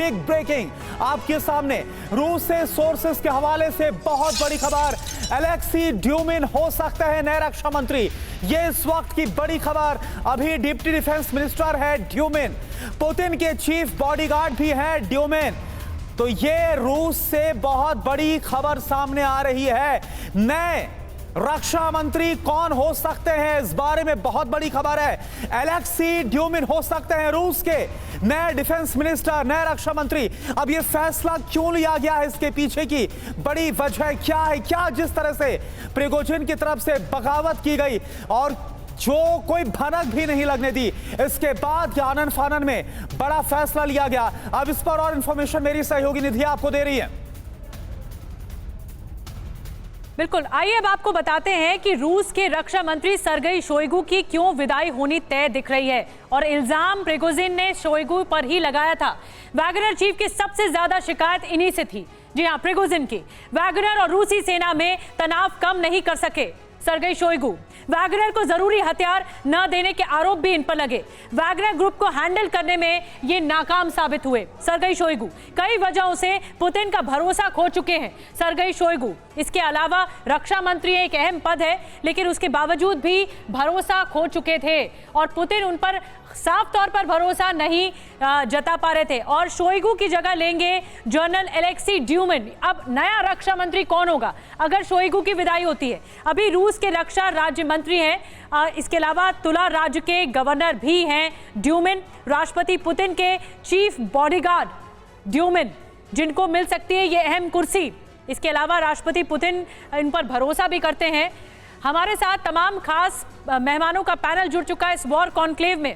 Big breaking आपके सामने रूस से सोर्सेस के हवाले से बहुत बड़ी खबर। एलेक्सी ड्यूमिन हो सकते हैं नए रक्षा मंत्री। ये इस वक्त की बड़ी खबर। अभी डिप्टी डिफेंस मिनिस्टर है ड्यूमिन, पुतिन के चीफ बॉडीगार्ड भी है ड्यूमिन। तो ये रूस से बहुत बड़ी खबर सामने आ रही है। नए रक्षा मंत्री कौन हो सकते हैं, इस बारे में बहुत बड़ी खबर है। एलेक्सी ड्यूमिन हो सकते हैं रूस के नए डिफेंस मिनिस्टर, नए रक्षा मंत्री। अब ये फैसला क्यों लिया गया है, इसके पीछे की बड़ी वजह क्या है? क्या जिस तरह से प्रिगोजिन की तरफ से बगावत की गई और जो कोई भनक भी नहीं लगने दी, इसके बाद आनन फानन में बड़ा फैसला लिया गया। अब इस पर और इंफॉर्मेशन मेरी सहयोगी निधि आपको दे रही है। बिल्कुल, आइए अब आपको बताते हैं कि रूस के रक्षा मंत्री सर्गेई शोइगु की क्यों विदाई होनी तय दिख रही है। और इल्जाम प्रिगोजिन ने शोइगु पर ही लगाया था। वैगनर चीफ की सबसे ज्यादा शिकायत इन्हीं से थी। जी हां, प्रिगोजिन की। वैगनर और रूसी सेना में तनाव कम नहीं कर सके सर्गेई शोइगु। वैगनर को जरूरी हथियार न देने के आरोप भी इन पर लगे। वैगनर ग्रुप को हैंडल करने में ये नाकाम साबित हुए सर्गेई शोइगु। कई वजहों से पुतिन का भरोसा खो चुके हैं सर्गेई शोइगु। इसके अलावा रक्षा मंत्री एक अहम पद है, लेकिन उसके बावजूद भी भरोसा खो चुके थे और पुतिन उन पर साफ तौर पर भरोसा नहीं जता पा रहे थे। और शोइगु की जगह लेंगे जनरल एलेक्सी ड्यूमिन। अब नया रक्षा मंत्री कौन होगा अगर शोइगु की विदाई होती है? अभी रूस के रक्षा राज्य मंत्री हैं, इसके अलावा तुला राज्य के गवर्नर भी हैं ड्यूमिन। राष्ट्रपति पुतिन के चीफ बॉडीगार्ड ड्यूमिन, जिनको मिल सकती है ये अहम कुर्सी। इसके अलावा राष्ट्रपति पुतिन इन पर भरोसा भी करते हैं। हमारे साथ तमाम खास मेहमानों का पैनल जुड़ चुका है इस वॉर कॉन्क्लेव में।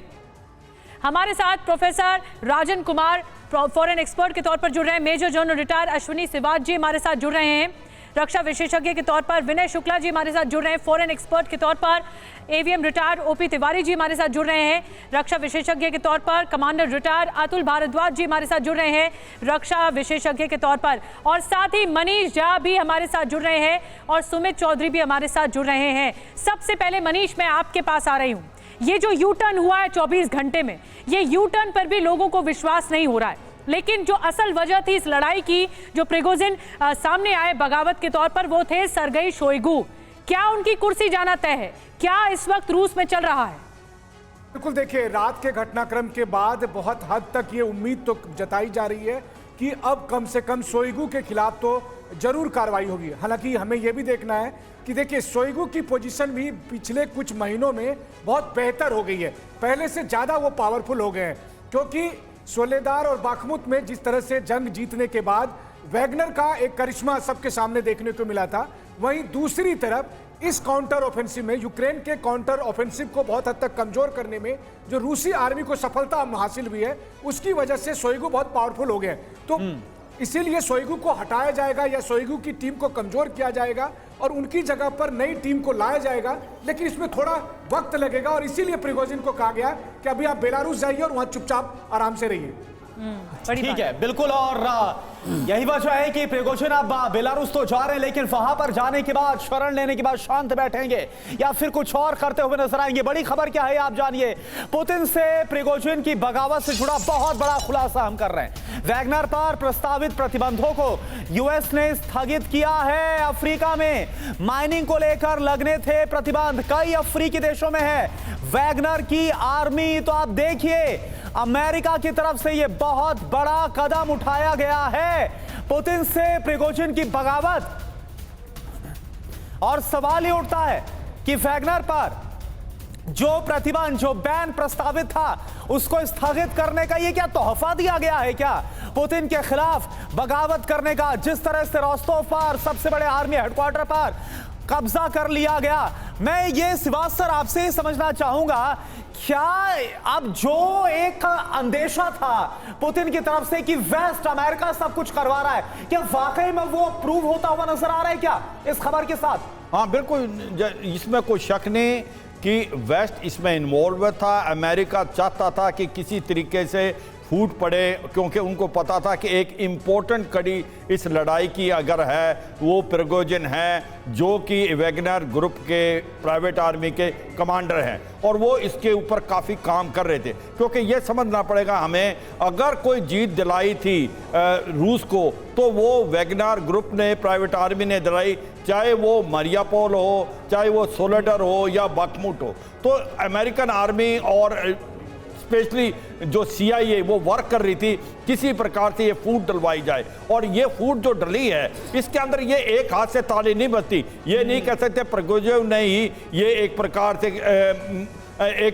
हमारे साथ professor Rajan Kumar foreign expert के तौर पर जुड़ रहे हैं। Major general retire Ashwini Siwach जी हमारे साथ जुड़ रहे हैं। रक्षा विशेषज्ञ के तौर पर विनय शुक्ला जी हमारे साथ जुड़ रहे हैं। फॉरेन एक्सपर्ट के तौर पर AVM retired OP Tiwari ji हमारे साथ जुड़ रहे हैं। रक्षा विशेषज्ञ के तौर पर कमांडर रिटायर्ड अतुल भारद्वाज जी हमारे साथ जुड़ रहे हैं रक्षा विशेषज्ञ के तौर पर। और साथ ही मनीष झा भी हमारे साथ जुड़ रहे हैं और सुमित चौधरी भी हमारे साथ जुड़ रहे हैं। सबसे पहले मनीष, मैं आपके पास आ रही हूँ। ये जो यू टर्न हुआ है 24 घंटे में, ये यू टर्न पर भी लोगों को विश्वास नहीं हो रहा है। लेकिन जो असल वजह थी इस लड़ाई की, जो प्रिगोजिन सामने आए बगावत के तौर पर, वो थे सर्गेई शोइगु। क्या उनकी कुर्सी जाना तय है? क्या इस वक्त रूस में चल रहा है? बिल्कुल, देखिए, रात के घटनाक्रम के बाद बहुत हद तक ये उम्मीद तो जताई जा रही है कि अब कम से कम शोइगु के खिलाफ तो जरूर कार्रवाई होगी। हालांकि हमें यह भी देखना है कि देखिए, शोइगु की पोजीशन भी पिछले कुछ महीनों में बहुत बेहतर हो गई है। पहले से ज़्यादा वो पावरफुल हो गए हैं, क्योंकि सोलेदार और बाखमुत में जिस तरह से जंग जीतने के बाद वैगनर का एक करिश्मा सबके सामने देखने को मिला था, वहीं दूसरी तरफ इस काउंटर ऑफेंसिव में, यूक्रेन के काउंटर ऑफेंसिव को बहुत हद तक कमजोर करने में जो रूसी आर्मी को सफलता हासिल हुई है, उसकी वजह से शोइगु बहुत पावरफुल हो गए। तो इसीलिए शोइगु को हटाया जाएगा या शोइगु की टीम को कमजोर किया जाएगा और उनकी जगह पर नई टीम को लाया जाएगा, लेकिन इसमें थोड़ा वक्त लगेगा। और इसीलिए प्रिगोजिन को कहा गया कि अभी आप बेलारूस जाइए और वहां चुपचाप आराम से रहिए। ठीक है, बिल्कुल। और यही वजह है कि प्रिगोजिन अब बेलारूस तो जा रहे हैं, लेकिन वहां पर जाने के बाद, शरण लेने के बाद शांत बैठेंगे या फिर कुछ और करते हुए नजर आएंगे। बड़ी खबर क्या है आप जानिए। पुतिन से प्रिगोजिन की बगावत से जुड़ा बहुत बड़ा खुलासा हम कर रहे हैं। वैगनर पर प्रस्तावित प्रतिबंधों को यूएस ने स्थगित किया है। अफ्रीका में माइनिंग को लेकर लगने थे प्रतिबंध, कई अफ्रीकी देशों में है वैगनर की आर्मी। तो आप देखिए, अमेरिका की तरफ से यह बहुत बड़ा कदम उठाया गया है, पुतिन से प्रिगोजिन की बगावत। और सवाल ये उठता है कि वैगनर पर जो प्रतिबंध, जो बैन प्रस्तावित था, उसको स्थगित करने का ये क्या तोहफा दिया गया है क्या पुतिन के खिलाफ बगावत करने का? जिस तरह से रोस्तोव पर, सबसे बड़े आर्मी हेडक्वार्टर पर कब्जा कर लिया गया। मैं ये श्रीवास्तव आपसे ही समझना चाहूंगा, क्या अब जो एक अंदेशा था पुतिन की तरफ से कि वेस्ट अमेरिका सब कुछ करवा रहा है, क्या वाकई में वो प्रूव होता हुआ नजर आ रहा है क्या इस खबर के साथ? हाँ बिल्कुल, इसमें कोई शक नहीं कि वेस्ट इसमें इन्वॉल्व था। अमेरिका चाहता था कि किसी तरीके से फूट पड़े, क्योंकि उनको पता था कि एक इम्पोर्टेंट कड़ी इस लड़ाई की अगर है वो प्रिगोजिन है, जो कि वैगनर ग्रुप के प्राइवेट आर्मी के कमांडर हैं, और वो इसके ऊपर काफ़ी काम कर रहे थे। क्योंकि ये समझना पड़ेगा हमें, अगर कोई जीत दिलाई थी रूस को, तो वो वैगनर ग्रुप ने, प्राइवेट आर्मी ने दिलाई, चाहे वो मारियापोल हो, चाहे वो सोलेडर हो या बखमुट हो। तो अमेरिकन आर्मी और स्पेशली जो CIA वो वर्क कर रही थी किसी प्रकार से ये फूट डलवाई जाए, और ये फूट जो डली है इसके अंदर ये एक हाथ से ताली नहीं बजती। ये नहीं कह सकते प्रिगोजिन ने ही ये एक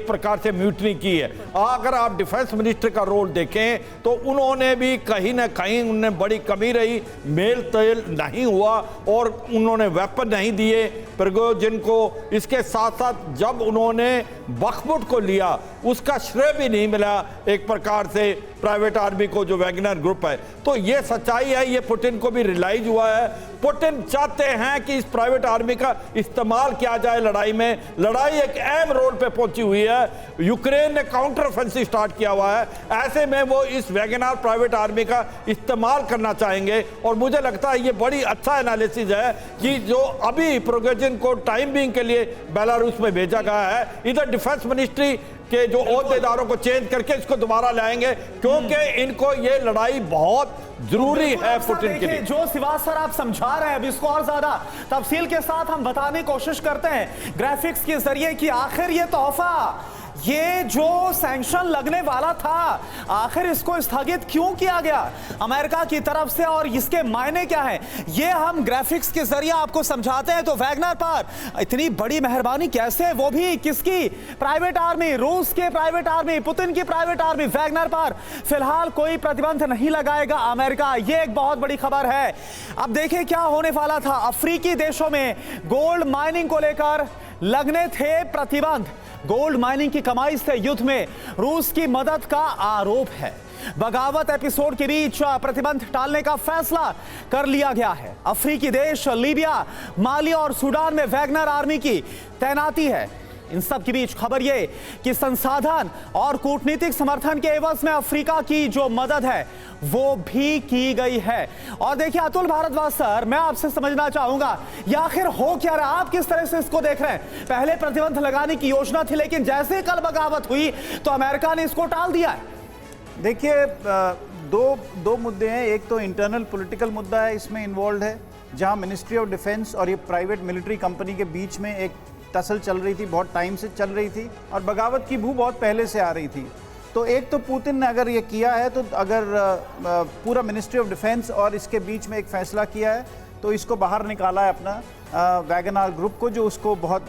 प्रकार से म्यूटनी की है। अगर आप डिफेंस मिनिस्टर का रोल देखें तो उन्होंने भी कहीं ना कहीं उन्हें बड़ी कमी रही, मेल तेल नहीं हुआ और उन्होंने वेपन नहीं दिए प्रिगोजिन को। इसके साथ साथ जब उन्होंने बखमुट को लिया उसका श्रेय भी नहीं मिला एक प्रकार से प्राइवेट आर्मी को, जो वैगनर ग्रुप है। तो ये सच्चाई है, ये पुतिन को भी रियलाइज हुआ है। पुतिन चाहते हैं कि इस प्राइवेट आर्मी का इस्तेमाल किया जाए लड़ाई में। लड़ाई एक अहम रोल पे पहुंची हुई है, यूक्रेन ने काउंटर ऑफेंसिव स्टार्ट किया हुआ है, ऐसे में वो इस वैगनर प्राइवेट आर्मी का इस्तेमाल करना चाहेंगे। और मुझे लगता है ये बड़ी अच्छा एनालिसिस है कि जो अभी प्रिगोजिन को टाइम बिंग के लिए बेलारूस में भेजा गया है, इधर डिफेंस मिनिस्ट्री के जो ओहदेदारों को चेंज करके इसको दोबारा लाएंगे, क्योंकि इनको ये लड़ाई बहुत जरूरी है पुतिन के लिए। जो श्रीवास्तव आप समझा रहे हैं, अब इसको और ज्यादा तफसील के साथ हम बताने की कोशिश करते हैं ग्राफिक्स के जरिए कि आखिर ये तोहफा, ये जो सैंक्शन लगने वाला था, आखिर इसको स्थगित क्यों किया गया अमेरिका की तरफ से और इसके मायने क्या है, ये हम ग्राफिक्स के जरिए आपको समझाते हैं। तो वैगनर पर इतनी बड़ी मेहरबानी कैसे, वो भी किसकी? प्राइवेट आर्मी, रूस के प्राइवेट आर्मी, पुतिन की प्राइवेट आर्मी। वैगनर पर फिलहाल कोई प्रतिबंध नहीं लगाएगा अमेरिका, ये एक बहुत बड़ी खबर है। अब देखिए क्या होने वाला था। अफ्रीकी देशों में गोल्ड माइनिंग को लेकर लगने थे प्रतिबंध। गोल्ड माइनिंग की कमाई से युद्ध में रूस की मदद का आरोप है। बगावत एपिसोड के बीच प्रतिबंध टालने का फैसला कर लिया गया है। अफ्रीकी देश लीबिया, माली और सूडान में वैगनर आर्मी की तैनाती है। इन सब के बीच खबर यह कि संसाधन और कूटनीतिक समर्थन के एवज में अफ्रीका की जो मदद है वो भी की गई है। और देखिए अतुल भारद्वाज सर, मैं आपसे समझना चाहूंगा ये आखिर हो क्या रहा, आप किस तरह से इसको देख रहे हैं? पहले प्रतिबंध लगाने की योजना थी, लेकिन जैसे कल बगावत हुई तो अमेरिका ने इसको टाल दिया है। देखिए दो मुद्दे हैं। एक तो इंटरनल पॉलिटिकल मुद्दा है इसमें इन्वॉल्व है, जहां मिनिस्ट्री ऑफ डिफेंस और ये प्राइवेट मिलिट्री कंपनी के बीच में एक टसल चल रही थी, बहुत टाइम से चल रही थी, और बगावत की बू बहुत पहले से आ रही थी। तो एक तो पुतिन ने अगर ये किया है, तो अगर पूरा मिनिस्ट्री ऑफ डिफेंस और इसके बीच में एक फैसला किया है, तो इसको बाहर निकाला है अपना वैगनर ग्रुप को, जो उसको बहुत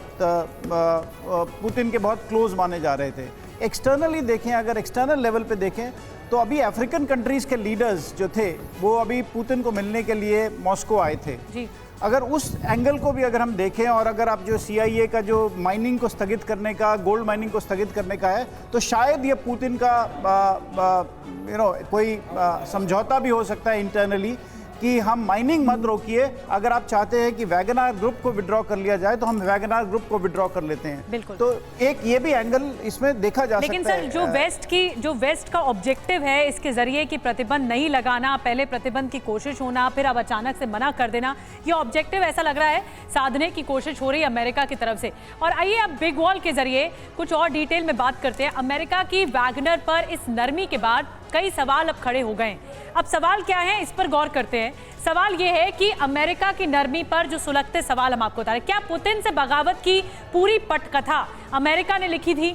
पुतिन के बहुत क्लोज माने जा रहे थे। एक्सटर्नली देखें, अगर एक्सटर्नल लेवल पे देखें, तो अभी अफ्रीकन कंट्रीज़ के लीडर्स जो थे वो अभी पुतिन को मिलने के लिए मॉस्को आए थे जी। अगर उस एंगल को भी अगर हम देखें, और अगर आप जो CIA का जो माइनिंग को स्थगित करने का, गोल्ड माइनिंग को स्थगित करने का है, तो शायद ये पुतिन का कोई समझौता भी हो सकता है इंटरनली कि हम माइनिंग मत रोकिए। अगर आप चाहते हैं कि वैगनर ग्रुप को विड्रॉ कर लिया जाए, तो हम वैगनर ग्रुप को विड्रॉ कर लेते हैं। बिल्कुल। तो एक ये भी एंगल इसमें देखा जा सकता है। लेकिन सर, जो वेस्ट का ऑब्जेक्टिव है इसके जरिए कि प्रतिबंध नहीं लगाना, पहले प्रतिबंध की कोशिश होना, फिर अब अचानक से मना कर देना, ये ऑब्जेक्टिव ऐसा लग रहा है साधने की कोशिश हो रही है अमेरिका की तरफ से। और आइए अब बिग वॉल के जरिए कुछ और डिटेल में बात करते हैं। अमेरिका की वैगनर पर इस नरमी के बाद कई सवाल अब खड़े हो गए। अब सवाल क्या है, इस पर गौर करते हैं। सवाल यह है कि अमेरिका की नरमी पर जो सुलगते सवाल हम आपको बता रहे हैं, क्या पुतिन से बगावत की पूरी पटकथा अमेरिका ने लिखी थी?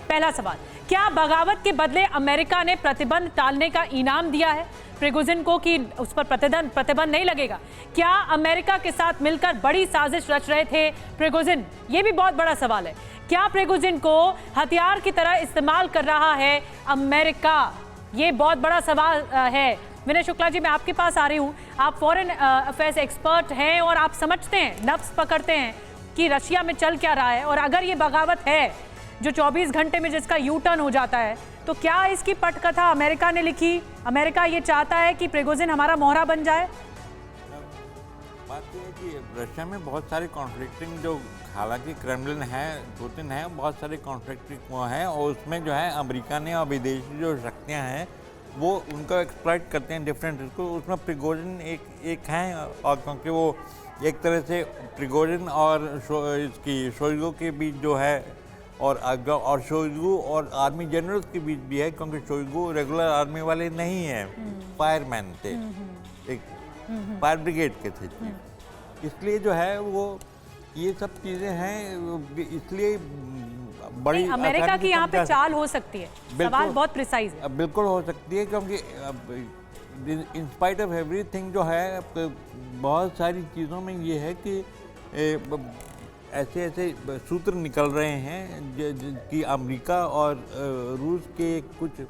पहला सवाल, क्या बगावत के बदले अमेरिका ने प्रतिबंध टालने का इनाम दिया है प्रिगोजिन को कि उस पर प्रतिबंध नहीं लगेगा? क्या अमेरिका के साथ मिलकर बड़ी साजिश रच रहे थे प्रिगोजिन? ये भी बहुत बड़ा सवाल है। क्या प्रिगोजिन को हथियार की तरह इस्तेमाल कर रहा है अमेरिका? ये बहुत बड़ा सवाल है। विनय शुक्ला जी, मैं आपके पास आ रही हूँ। आप फॉरेन अफेयर्स एक्सपर्ट हैं और आप समझते हैं, नब्ज पकड़ते हैं कि रशिया में चल क्या रहा है। और अगर ये बगावत है जो 24 घंटे में जिसका यू टर्न हो जाता है, तो क्या इसकी पटकथा अमेरिका ने लिखी? अमेरिका ये चाहता है कि प्रिगोजिन हमारा मोहरा बन जाए? बात यह है कि रशिया में बहुत सारे कॉन्फ्लिक्टिंग, जो हालांकि क्रेमलिन है, पुतिन है, बहुत सारे कॉन्फ्लिक्टिंग वो हैं, और उसमें जो है अमेरिका ने और विदेशी जो शक्तियाँ हैं वो उनको एक्सप्लॉइट करते हैं डिफरेंट इसको। उसमें प्रिगोजिन एक हैं, और क्योंकि वो एक तरह से प्रिगोजिन और इसकी शोइगु के बीच जो है, और शोइगु और आर्मी जनरल्स के बीच भी है, क्योंकि शोइगु रेगुलर आर्मी वाले नहीं हैं, फायरमैन थे, एक फायर ब्रिगेड के थे, इसलिए जो है वो ये सब चीज़ें हैं, इसलिए बड़ी अमेरिका की यहाँ पे चाल हो सकती है। सवाल बहुत प्रिसाइज है। बिल्कुल हो सकती है, क्योंकि इन स्पाइट ऑफ एवरीथिंग जो है बहुत सारी चीज़ों में ये है कि ऐसे ऐसे सूत्र निकल रहे हैं कि अमेरिका और रूस के कुछ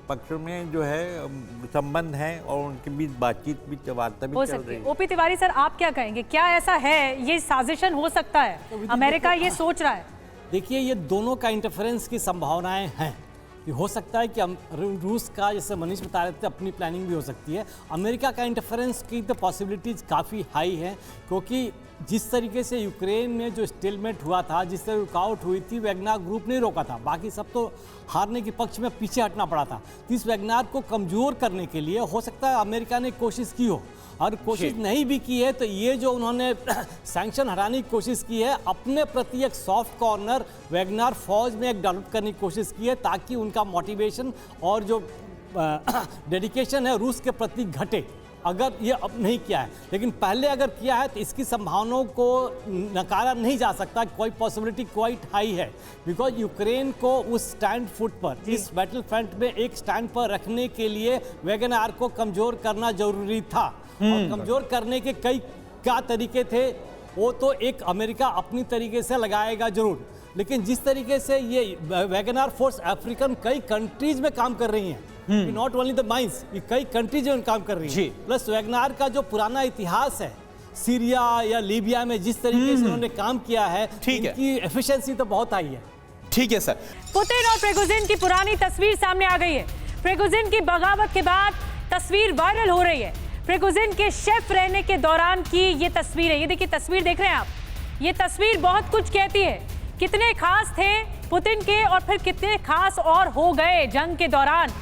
पक्षों में जो है संबंध है और उनके बीच बातचीत भी वार्ता भी चल रही है। ओपी तिवारी सर, आप क्या कहेंगे, क्या ऐसा है, ये साजिशन हो सकता है, अमेरिका ये सोच रहा है? देखिए, ये दोनों का इंटरफेरेंस की संभावनाएं हैं। ये हो सकता है कि रूस का, जैसे मनीष बता रहे थे, अपनी प्लानिंग भी हो सकती है। अमेरिका का इंटरफेरेंस की तो पॉसिबिलिटीज़ काफ़ी हाई है, क्योंकि जिस तरीके से यूक्रेन में जो स्टेलमेट हुआ था, जिस तरह रुकावट हुई थी, वैगनार ग्रुप ने रोका था, बाकी सब तो हारने के पक्ष में पीछे हटना पड़ा था। तो इस वैगनार को कमज़ोर करने के लिए हो सकता है अमेरिका ने कोशिश की हो, और कोशिश नहीं भी की है तो ये जो उन्होंने सैंक्शन हटाने की कोशिश की है, अपने प्रति एक सॉफ्ट कॉर्नर वैगनार फौज में एक डेवलप करने की कोशिश की है, ताकि उनका मोटिवेशन और जो डेडिकेशन है रूस के प्रति घटे। अगर ये अब नहीं किया है, लेकिन पहले अगर किया है तो इसकी संभावनाओं को नकारा नहीं जा सकता। कोई पॉसिबिलिटी क्वाइट हाई है, बिकॉज यूक्रेन को उस स्टैंड फुट पर, इस बैटल फ्रंट में एक स्टैंड पर रखने के लिए वैगनार को कमज़ोर करना जरूरी था। और कमज़ोर करने के कई क्या तरीके थे, वो तो एक अमेरिका अपनी तरीके से लगाएगा जरूर, लेकिन जिस तरीके से ये वैगनार फोर्स अफ्रीकन कई कंट्रीज में काम कर रही हैं, नॉट ओनली द माइंस, ये कई कंट्रीज में काम कर रही हैं, प्लस वैगनार का जो पुराना इतिहास है सीरिया या लीबिया में जिस तरीके से उन्होंने काम किया है, इनकी एफिशिएंसी तो बहुत आई है। ठीक है सर। पुतिन और प्रिगोजिन की पुरानी तस्वीर सामने आ गई है। प्रिगोजिन की बगावत के बाद तस्वीर वायरल हो रही है। प्रिगोजिन के शेफ रहने के दौरान की ये तस्वीर है। ये देखिए, तस्वीर देख रहे हैं आप, ये तस्वीर बहुत कुछ कहती है। कितने खास थे पुतिन के, और फिर कितने खास और हो गए जंग के दौरान,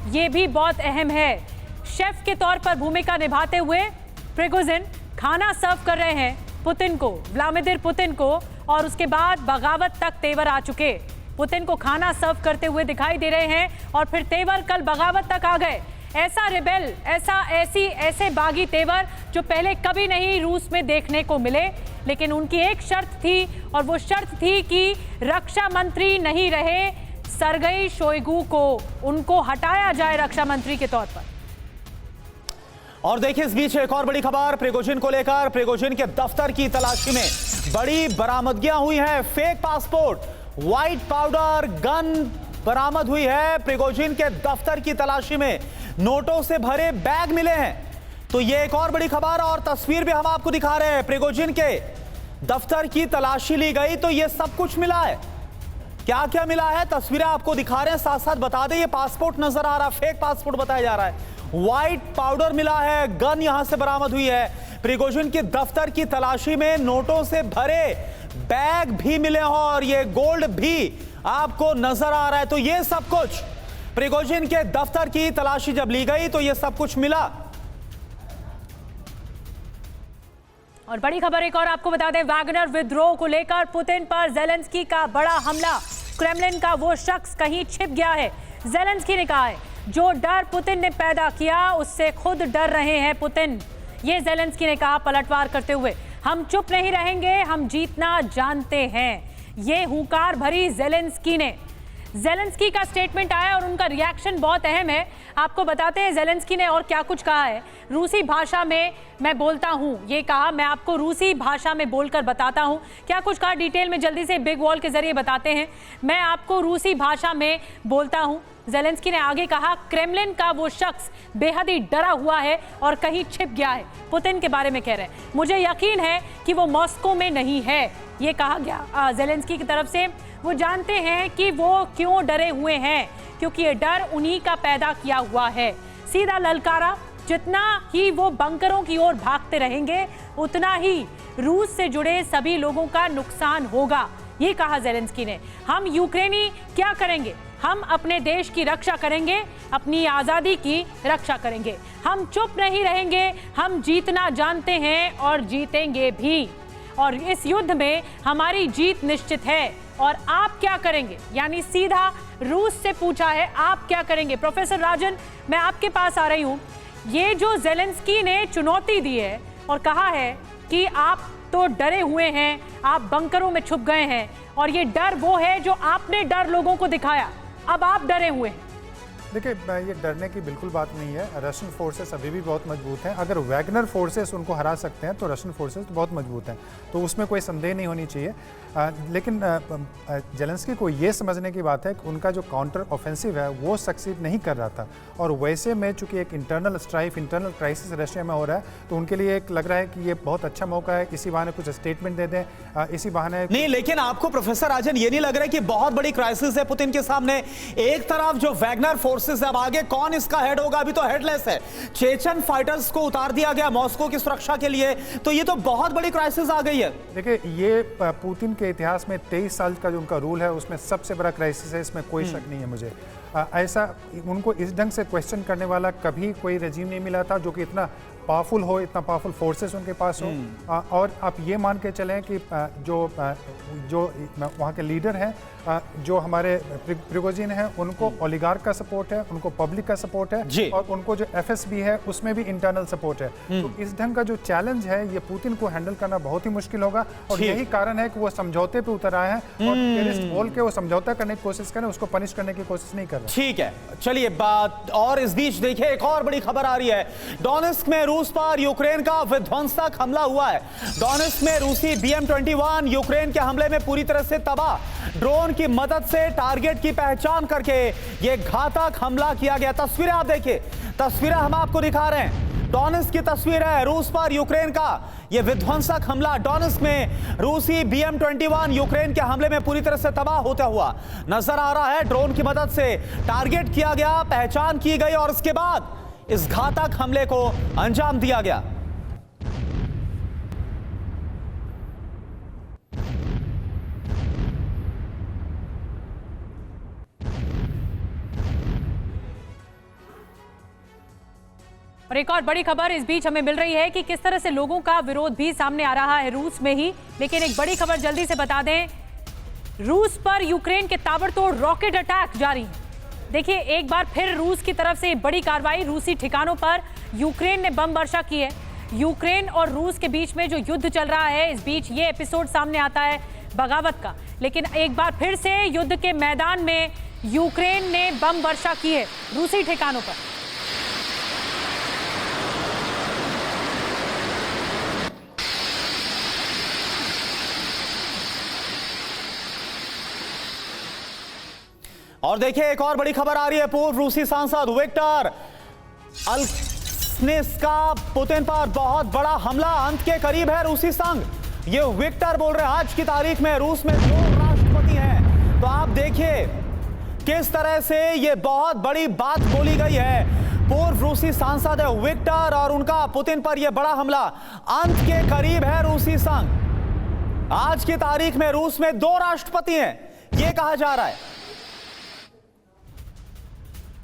ये भी बहुत अहम है। शेफ के तौर पर भूमिका निभाते हुए प्रिगोजिन खाना सर्व कर रहे हैं पुतिन को, व्लादिमीर पुतिन को, और उसके बाद बगावत तक तेवर आ चुके। पुतिन को खाना सर्व करते हुए दिखाई दे रहे हैं, और फिर तेवर कल बगावत तक आ गए। ऐसा रिबेल, ऐसे बागी तेवर जो पहले कभी नहीं रूस में देखने को मिले। लेकिन उनकी एक शर्त थी, और वो शर्त थी कि रक्षा मंत्री नहीं रहे सर्गेई शोइगु को, उनको हटाया जाए रक्षा मंत्री के तौर पर। और देखिए, इस बीच एक और बड़ी खबर प्रिगोजिन को लेकर। प्रिगोजिन के दफ्तर की तलाशी में बड़ी बरामदगियां हुई हैं। Fake passport, white powder, gun बरामद हुई है। प्रिगोजिन के दफ्तर की तलाशी में नोटों से भरे बैग मिले हैं। तो ये एक और बड़ी खबर, और तस्वीर भी हम आपको दिखा रहे हैं। प्रिगोजिन के दफ्तर की तलाशी ली गई तो ये सब कुछ मिला है। क्या क्या मिला है, तस्वीरें आपको दिखा रहे हैं। साथ साथ बता दें, ये पासपोर्ट नजर आ रहा है, फेक पासपोर्ट बताया जा रहा है। व्हाइट पाउडर मिला है, गन यहां से बरामद हुई है। प्रिगोजिन के दफ्तर की तलाशी में नोटों से भरे बैग भी मिले हैं, और ये गोल्ड भी आपको नजर आ रहा है। तो ये सब कुछ प्रिगोजिन के दफ्तर की तलाशी जब ली गई तो ये सब कुछ मिला। और बड़ी खबर एक और आपको बता दें, वैगनर विद्रोह को लेकर पुतिन पर जेलेंस्की का बड़ा हमला। क्रेमलिन का वो शख्स कहीं छिप गया है, जेलेंस्की ने कहा है। जो डर पुतिन ने पैदा किया उससे खुद डर रहे हैं पुतिन, ये जेलेंस्की ने कहा पलटवार करते हुए। हम चुप नहीं रहेंगे, हम जीतना जानते हैं, ये हुंकार भरी जेलेंस्की ने। जेलेंस्की का स्टेटमेंट आया और उनका रिएक्शन बहुत अहम है। आपको बताते हैं जेलेंस्की ने और क्या कुछ कहा है। रूसी भाषा में मैं बोलता हूं, ये कहा। मैं आपको रूसी भाषा में बोलकर बताता हूं क्या कुछ कहा, डिटेल में जल्दी से बिग वॉल के जरिए बताते हैं। मैं आपको रूसी भाषा में बोलता हूं, जेलेंस्की ने आगे कहा। क्रेमलिन का वो शख्स बेहद ही डरा हुआ है और कहीं छिप गया है, पुतिन के बारे में कह रहे हैं। मुझे यकीन है कि वो मॉस्को में नहीं है, ये कहा गया जेलेंस्की की तरफ से। वो जानते हैं कि वो क्यों डरे हुए हैं, क्योंकि ये डर उन्हीं का पैदा किया हुआ है। सीधा ललकारा, जितना ही वो बंकरों की ओर भागते रहेंगे उतना ही रूस से जुड़े सभी लोगों का नुकसान होगा, ये कहा जेलेंस्की ने। हम यूक्रेनी क्या करेंगे, हम अपने देश की रक्षा करेंगे, अपनी आज़ादी की रक्षा करेंगे। हम चुप नहीं रहेंगे, हम जीतना जानते हैं और जीतेंगे भी, और इस युद्ध में हमारी जीत निश्चित है। और आप क्या करेंगे, यानी सीधा रूस से पूछा है, आप क्या करेंगे? प्रोफेसर राजन, मैं आपके पास आ रही हूं। ये जो ज़ेलेंस्की ने चुनौती दी है और कहा है कि आप तो डरे हुए हैं, आप बंकरों में छुप गए हैं, और ये डर वो है जो आपने डर लोगों को दिखाया, अब आप डरे हुए हैं। देखिए, ये डरने की बिल्कुल बात नहीं है। रशियन फोर्सेस अभी भी बहुत मजबूत हैं। अगर वैगनर फोर्सेस उनको हरा सकते हैं तो रशियन फोर्सेस बहुत मजबूत हैं, तो उसमें कोई संदेह नहीं होनी चाहिए। लेकिन ज़ेलेंस्की को ये समझने की बात है कि उनका जो काउंटर ऑफेंसिव है वो सक्सीड नहीं कर रहा था, और वैसे में चूंकि एक internal strife, internal crisis Russia में हो रहा है, तो उनके लिए एक लग रहा है कि ये बहुत अच्छा मौका है, इसी बहाने कुछ स्टेटमेंट दे दें, इसी बहाने नहीं। लेकिन आपको प्रोफेसर राजन ये नहीं लग रहा है कि बहुत बड़ी क्राइसिस है पुतिन के सामने? एक तरफ जो वैगनर फोर्सेस है, अब आगे कौन इसका हेड होगा? अभी तो हेडलेस है। चेचन फाइटर्स को उतार दिया गया मॉस्को की सुरक्षा के लिए, तो ये तो बहुत बड़ी क्राइसिस आ गई है। देखिए, ये पुतिन के इतिहास में 23 साल का जो उनका रूल है उसमें सबसे बड़ा क्राइसिस है, इसमें कोई शक नहीं है मुझे। ऐसा उनको इस ढंग से क्वेश्चन करने वाला कभी कोई रजीम नहीं मिला था जो कि इतना पावरफुल हो, इतना पावरफुल फोर्सेस उनके पास हो। और आप ये मान के चलें कि जो वहाँ के लीडर हैं, जो हमारे प्रिगोजिन हैं, उनको ओलिगार्क का सपोर्ट है, उनको पब्लिक का सपोर्ट है, और उनको जो एफएसबी है उसमें भी इंटरनल सपोर्ट है। तो इस ढंग का जो चैलेंज है ये पुतिन को हैंडल करना बहुत ही मुश्किल होगा, और यही कारण है कि वो समझौते पे उतर आए हैं, और टेररिस्ट बोल के वो समझौता करने की कोशिश करें, उसको पनिश करने की कोशिश नहीं कर रहे। ठीक है, चलिए बात। और इस बीच देखिए एक और बड़ी खबर आ रही है। डोनेस्क में रूस पर यूक्रेन का विध्वंसक हमला हुआ है। डोनेस्क में रूसी BM-21 यूक्रेन के हमले में पूरी तरह से तबाह। ड्रोन की मदद से टारगेट की पहचान करके यह घातक हमला किया गया। तस्वीरें आप देखिए, तस्वीरें हम आपको दिखा रहे हैं। डोनेस्क की तस्वीर है, रूस पर यूक्रेन का यह विध्वंसक हमला। डोनेस्क में रूसी BM-21 यूक्रेन के हमले में पूरी तरह से तबाह होता हुआ नजर आ रहा है। ड्रोन की मदद से टारगेट किया गया, पहचान की गई, और इसके बाद इस घातक हमले को अंजाम दिया गया। और एक और बड़ी खबर इस बीच हमें मिल रही है कि किस तरह से लोगों का विरोध भी सामने आ रहा है रूस में ही। लेकिन एक बड़ी खबर जल्दी से बता दें, रूस पर यूक्रेन के ताबड़तोड़ रॉकेट अटैक जारी है। देखिए, एक बार फिर रूस की तरफ से बड़ी कार्रवाई। रूसी ठिकानों पर यूक्रेन ने बम वर्षा की है। यूक्रेन और रूस के बीच में जो युद्ध चल रहा है, इस बीच ये एपिसोड सामने आता है बगावत का। लेकिन एक बार फिर से युद्ध के मैदान में यूक्रेन ने बम वर्षा की है रूसी ठिकानों पर। और देखिए एक और बड़ी खबर आ रही है। पूर्व रूसी सांसद विक्टर अल्क्सिन्स्का पुतिन पर बहुत बड़ा हमला, अंत के करीब है रूसी संघ। ये विक्टर बोल रहे हैं आज की तारीख में रूस में 2 राष्ट्रपति हैं। तो आप देखिए किस तरह से ये बहुत बड़ी बात बोली गई है। पूर्व रूसी सांसद है विक्टर और उनका पुतिन पर यह बड़ा हमला, अंत के करीब है रूसी संघ। आज की तारीख में रूस में 2 राष्ट्रपति हैं, यह कहा जा रहा है।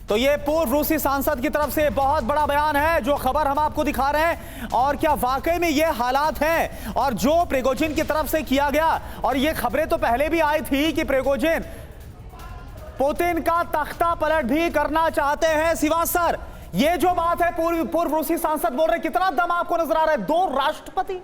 तो ये पूर्व रूसी सांसद की तरफ से बहुत बड़ा बयान है, जो खबर हम आपको दिखा रहे हैं। और क्या वाकई में ये हालात हैं? और जो प्रिगोजिन की तरफ से किया गया, और ये खबरें तो पहले भी आई थी कि प्रिगोजिन पुतिन का तख्ता पलट भी करना चाहते हैं। सिवास सर, ये जो बात है पूर्व रूसी सांसद बोल रहे, कितना दम आपको नजर आ रहा है? 2 राष्ट्रपति?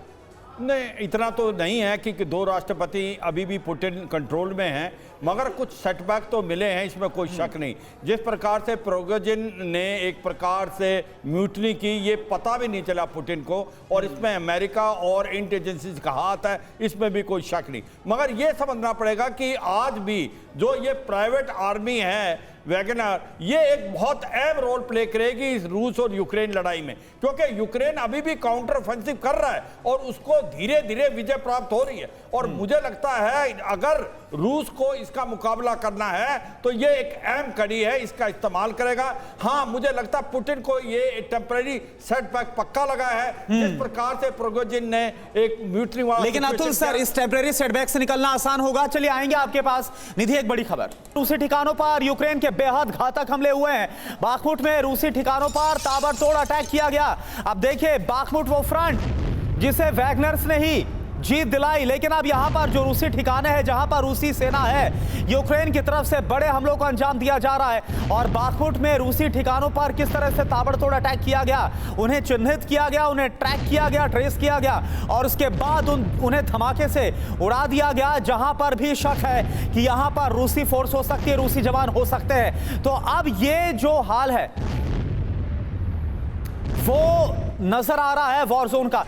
नहीं, इतना तो नहीं है कि 2 राष्ट्रपति अभी भी पुतिन कंट्रोल में हैं, मगर कुछ सेटबैक तो मिले हैं, इसमें कोई शक नहीं। जिस प्रकार से प्रिगोजिन ने एक प्रकार से म्यूटनी की, ये पता भी नहीं चला पुतिन को, और इसमें अमेरिका और इंटेलिजेंस का हाथ है, इसमें भी कोई शक नहीं। मगर ये समझना पड़ेगा कि आज भी जो ये प्राइवेट आर्मी है वैगनर, ये एक बहुत अहम रोल प्ले करेगी इस रूस और यूक्रेन लड़ाई में, क्योंकि यूक्रेन अभी भी काउंटर ऑफेंसिव कर रहा है और उसको धीरे धीरे विजय प्राप्त हो रही है। और मुझे लगता है अगर रूस को इसका मुकाबला करना है तो ये एक अहम कड़ी है, इसका इस्तेमाल करेगा। हाँ, मुझे लगता है पुतिन को ये टेम्परेरी सेटबैक पक्का लगा है, जिस प्रकार से प्रिगोजिन ने एक म्यूटनी वाला। लेकिन अतुल सर, इस टेम्परेरी सेटबैक से निकलना आसान होगा? चलिए आएंगे आपके पास। निधि, एक बड़ी खबर, रूसी ठिकानों पर यूक्रेन के बेहद घातक हमले हुए हैं। बाखमुट में रूसी ठिकानों पर ताबड़तोड़ अटैक किया गया। अब देखिए, बाखमुट वो फ्रंट जिसे वैगनर्स ने ही जीत दिलाई, लेकिन अब यहां पर जो रूसी ठिकाने हैं, जहां पर रूसी सेना है, यूक्रेन की तरफ से बड़े हमलों को अंजाम दिया जा रहा है। और बाखमुट में रूसी ठिकानों पर किस तरह से ताबड़तोड़ अटैक किया गया, उन्हें चिन्हित किया गया, उन्हें ट्रैक किया गया, ट्रेस किया गया और उसके बाद उन्हें धमाके से उड़ा दिया गया। जहां पर भी शक है कि यहां पर रूसी फोर्स हो सकती है, रूसी जवान हो सकते हैं। तो अब ये जो हाल है वो नजर आ रहा है वॉर जोन का।